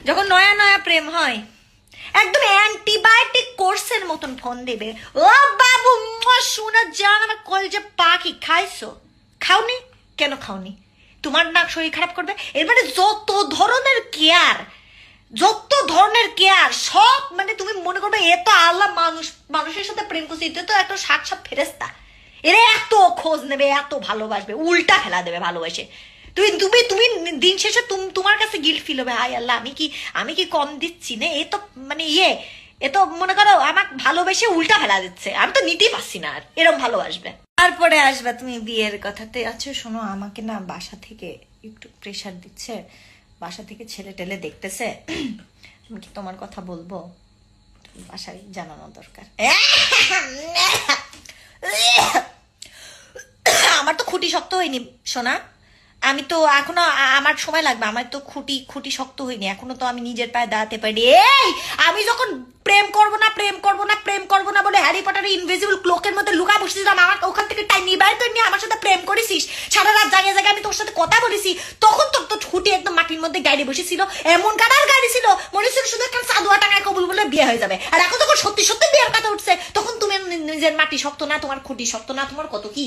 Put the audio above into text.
যখন নয়া নয়া প্রেম হয় একদম অ্যান্টিবায়োটিক কোর্সের মতন ফোন দেবে, ও বাবু শোনা যান আমার কলেজে পাখি খাইছো? খাওনি? কেন খাওনি? তোমার না শরীর খারাপ করবে? এর মানে যত ধরনের কেয়ার সব মানে তুমি মনে করবে এ তো আল্লাহ মানুষের সাথে প্রেম করছে, এটা তো একটা সাক্ষাৎ ফেরেস্তা। এরা এত খোঁজ নেবে, এত ভালোবাসবে, উল্টা ফেলা দেবে ভালোবাসে। তুমি তুমি তুমি দিন শেষে তোমার কাছে গিল্ট ফিল হবে, হায় আল্লাহ আমি কি কম দিচ্ছি না? এ তো মানে এ তো মনে করো আমাকে ভালোবেসে উল্টা ফেলা দিচ্ছে, আমি তো নিতেই পারছি না আর। এরকম ভালোবাসবে। তারপরে আসবে তুমি বিয়ের কথাতে। আচ্ছা শোনো, আমাকে না বাসা থেকে একটু প্রেশার দিচ্ছে, বাসা থেকে ছেলে টেলে দেখতেছে, আমি কি তোমার কথা বলবো? বাসায় জানানো দরকার। আমার তো খুঁটি শক্ত হয়নি সোনা, আমি তো এখনো, আমার সময় লাগবে, আমার তো খুঁটি শক্ত হয়নি এখনো, তো আমি নিজের পায়ে দাঁড়াতে পারি। এই আমি যখন প্রেম করবো না বলে হ্যারি পটারের ইনভিজিবল ক্লোকের মধ্যে লুকা বসেছিলাম, আমার ওখান থেকে টাইম নিবাই তো নিয়ে আমার সাথে প্রেম করেছিস, সারা রাত জায়গায় আমি তোর সাথে কথা বলেছি, তখন তোর তো খুঁটি একদম মাটির মধ্যে গাড়ি বসেছিল, এমন কাটার গাড়ি ছিল মনে ছিল শুধু একটা সাদুয়া টাকায় কবুল বলে বিয়ে হয়ে যাবে। আর এখন তখন সত্যি সত্যি বিয়ের কথা উঠছে, তখন তুমি নিজের মাটি শক্ত না, তোমার খুঁটি শক্ত না, তোমার কত কি